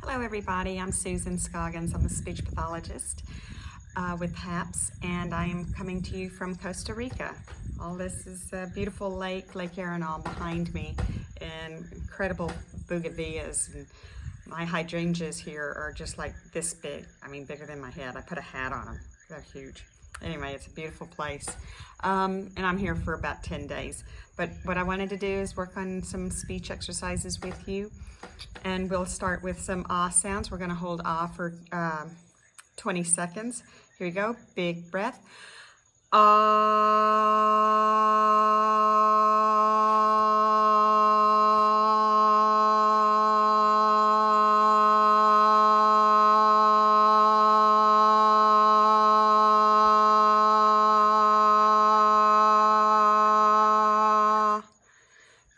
Hello everybody, I'm Susan Scoggins. I'm a speech pathologist with HAPS, and I am coming to you from Costa Rica. All this is a beautiful lake, Lake Arenal behind me, and incredible bougainvilleas. And my hydrangeas here are just like this big, I mean bigger than my head. I put a hat on them, they're huge. Anyway, it's a beautiful place, and I'm here for about 10 days. But what I wanted to do is work on some speech exercises with you, and we'll start with some ah sounds. We're going to hold ah for 20 seconds. Here we go. Big breath.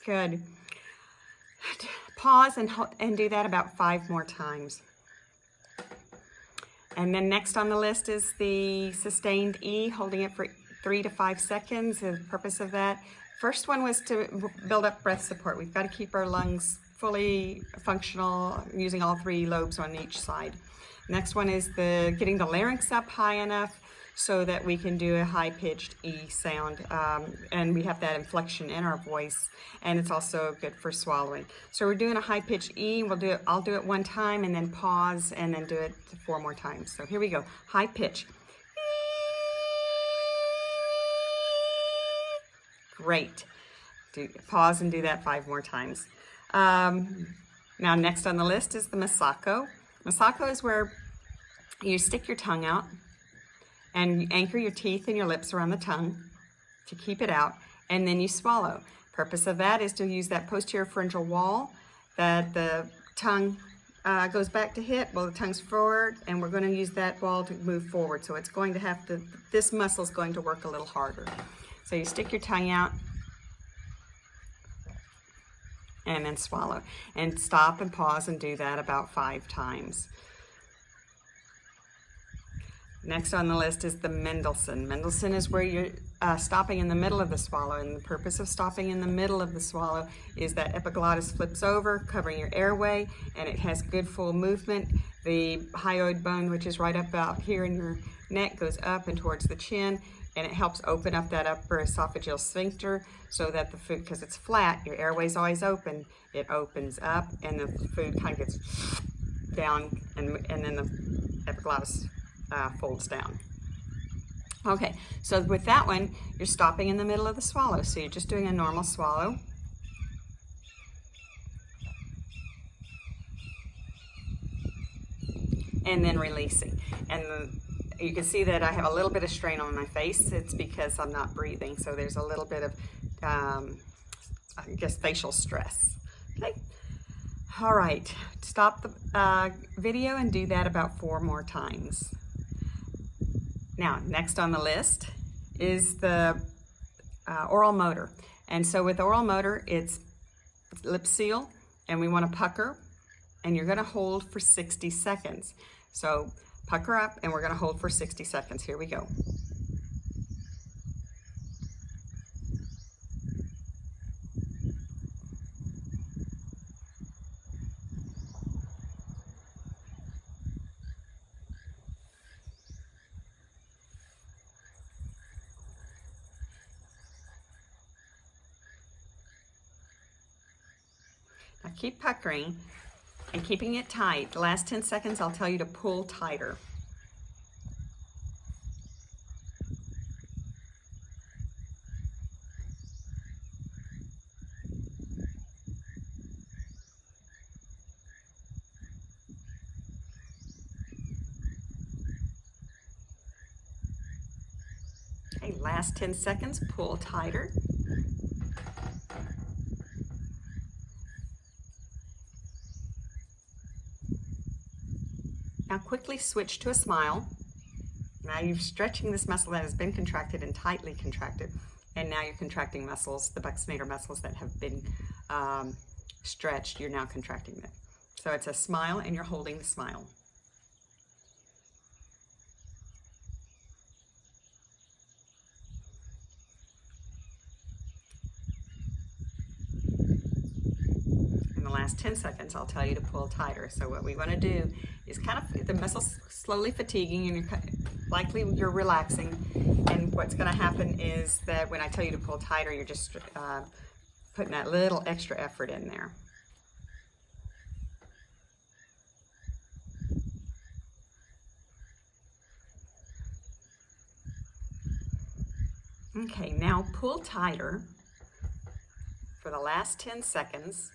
Good. Pause and do that about 5 more times. And then next on the list is the sustained E, holding it for 3 to 5 seconds. The purpose of that, first one was to build up breath support. We've got to keep our lungs fully functional, using all 3 lobes on each side. Next one is getting the larynx up high enough so that we can do a high-pitched E sound, and we have that inflection in our voice, and it's also good for swallowing. So we're doing a high-pitched E. I'll do it 1 time and then pause and then do it 4 more times. So here we go. High pitch. Great. Pause and do that 5 more times. Now next on the list is the Masako. Masako is where you stick your tongue out and you anchor your teeth and your lips around the tongue to keep it out, and then you swallow. Purpose of that is to use that posterior pharyngeal wall that the tongue goes back to hit. Well, the tongue's forward, and we're going to use that wall to move forward. So it's going to have to, this muscle is going to work a little harder. So you stick your tongue out and then swallow. And stop and pause and do that about 5 times. Next on the list is the Mendelsohn. Mendelsohn is where you're stopping in the middle of the swallow, and the purpose of stopping in the middle of the swallow is that epiglottis flips over, covering your airway, and it has good full movement. The hyoid bone, which is right up out here in your neck, goes up and towards the chin, and it helps open up that upper esophageal sphincter so that the food, because it's flat, your airway's always open, it opens up and the food kind of gets down, and then the epiglottis folds down. Okay, so with that one, you're stopping in the middle of the swallow. So you're just doing a normal swallow. And then releasing. And you can see that I have a little bit of strain on my face. It's because I'm not breathing. So there's a little bit of, I guess, facial stress. Okay. All right, stop the video and do that about 4 more times. Now, next on the list is the oral motor. And so with oral motor, it's lip seal, and we want to pucker, and you're going to hold for 60 seconds. So pucker up, and we're going to hold for 60 seconds. Here we go. Now keep puckering and keeping it tight. The last 10 seconds, I'll tell you to pull tighter. Okay, last 10 seconds, pull tighter. Now quickly switch to a smile. Now you're stretching this muscle that has been contracted and tightly contracted, and now you're contracting muscles, the buccinator muscles that have been stretched, you're now contracting them. So it's a smile, and you're holding the smile. last 10 seconds, I'll tell you to pull tighter. So what we want to do is kind of, the muscle's slowly fatiguing and likely you're relaxing. And what's going to happen is that when I tell you to pull tighter, you're just putting that little extra effort in there. Okay, now pull tighter for the last 10 seconds.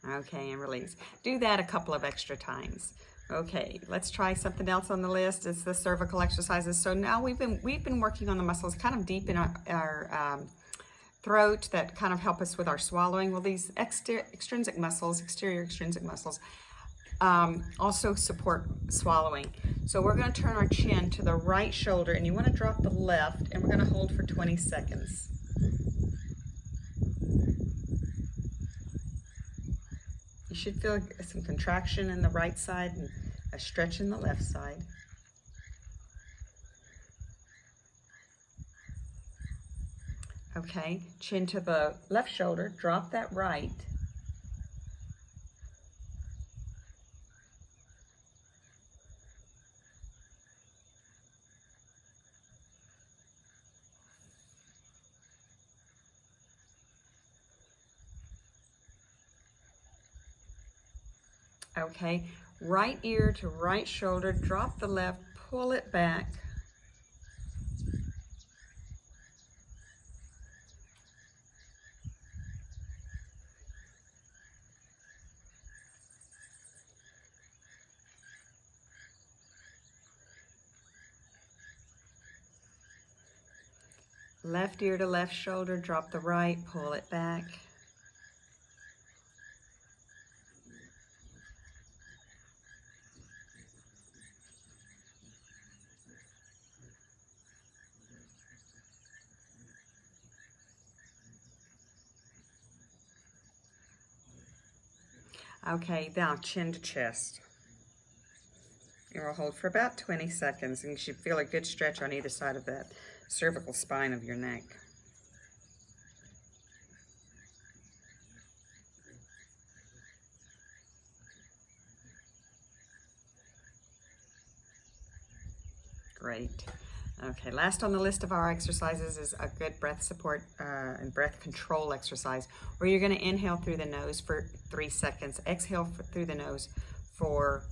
Okay, and release. Do that a couple of extra times. Okay, let's try something else on the list. It's the cervical exercises. So now we've been working on the muscles kind of deep in our throat that kind of help us with our swallowing. Well, these exterior extrinsic muscles also support swallowing. So we're going to turn our chin to the right shoulder, and you want to drop the left, and we're going to hold for 20 seconds. You should feel some contraction in the right side and a stretch in the left side. Okay, chin to the left shoulder, drop that right. Okay, right ear to right shoulder, drop the left, pull it back. Left ear to left shoulder, drop the right, pull it back. Okay, now chin to chest. And we'll hold for about 20 seconds, and you should feel a good stretch on either side of that cervical spine of your neck. Great. Okay, last on the list of our exercises is a good breath support and breath control exercise, where you're going to inhale through the nose for 3 seconds, exhale through the nose for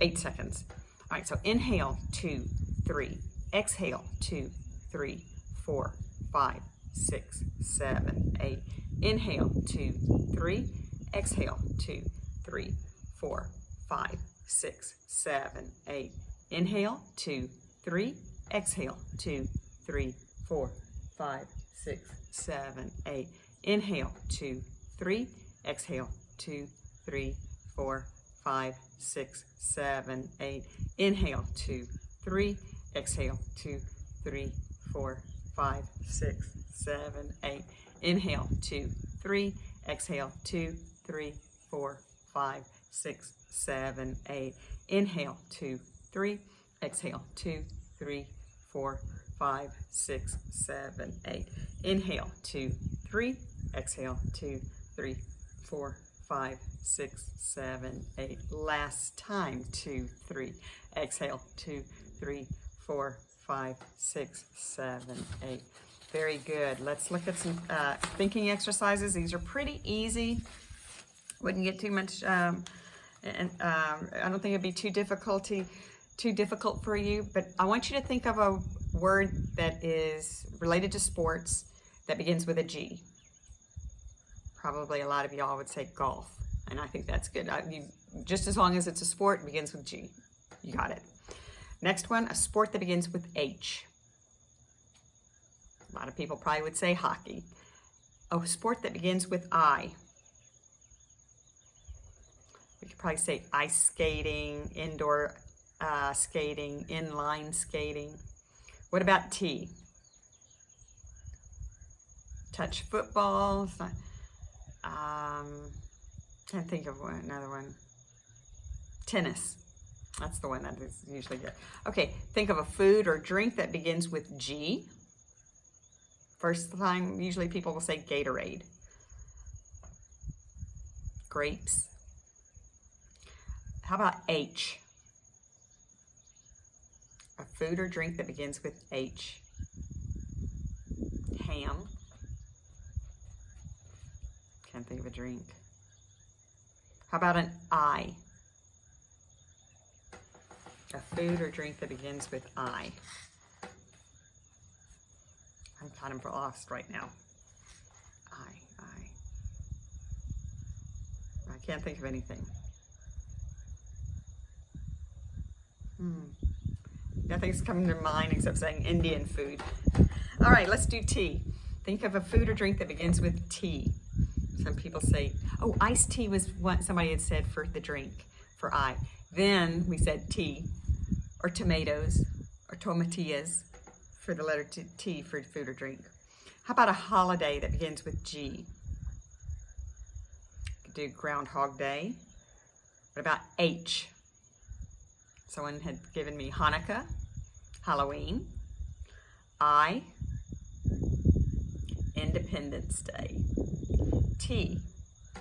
8 seconds. All right, so inhale, 2, 3, exhale, 2, 3, 4, 5, 6, 7, 8. Inhale, 2, 3, exhale, 2, 3, 4, 5, 6, 7, 8. Inhale, 2, 3, exhale, 2, 3, 4, 5, 6, 7, 8. Inhale, 2, 3, exhale, 2, 3, 4, 5, 6, 7, 8. Inhale, 2, 3, exhale, 2, 3, 4, 5, 6, 7, 8. Inhale, 2, 3, exhale, 2, 3, 4, 5, 6, 7, 8. Inhale, 2, 3, exhale, 2, 3, 4, 5, 6, 7, 8. Inhale, 2, 3, exhale, 2, 3, 4, 5, 6, 7, 8. Last time, 2, 3, exhale, 2, 3, 4, 5, 6, 7, 8. Very good. Let's look at some thinking exercises. These are pretty easy. Wouldn't get too much, I don't think it'd be too difficult for you, but I want you to think of a word that is related to sports that begins with a G. Probably a lot of y'all would say golf, and I think that's good. Just as long as it's a sport, it begins with G. You got it. Next one, a sport that begins with H. A lot of people probably would say hockey. A sport that begins with I. We could probably say ice skating, indoor skating, inline skating. What about T? Touch football. Can't think of another one. Tennis. That's the one that is usually good. Okay, think of a food or drink that begins with G. First time, usually people will say Gatorade. Grapes. How about H? A food or drink that begins with H. Ham. Can't think of a drink. How about an I? A food or drink that begins with I. I'm kind of lost right now. I can't think of anything. Nothing's coming to mind except saying Indian food. All right, let's do T. Think of a food or drink that begins with T. Some people say, oh, iced tea was what somebody had said for the drink, for I. Then we said tea, or tomatoes, or tomatillas for the letter T for food or drink. How about a holiday that begins with G? You could do Groundhog Day. What about H? Someone had given me Hanukkah, Halloween. I, Independence Day. T,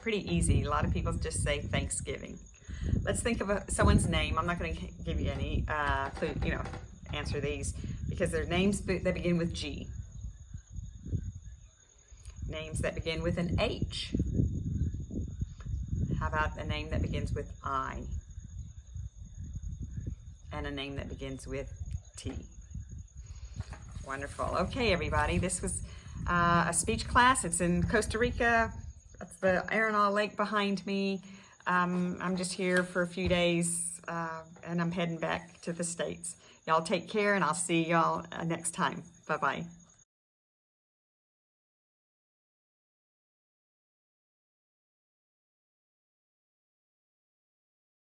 pretty easy. A lot of people just say Thanksgiving. Let's think of someone's name. I'm not going to give you any answer these because they're names that begin with G. Names that begin with an H. How about a name that begins with I? And a name that begins with T. Wonderful. Okay, everybody, this was a speech class. It's in Costa Rica. That's the Arenal Lake behind me. I'm just here for a few days and I'm heading back to the States. Y'all take care and I'll see y'all next time. Bye-bye.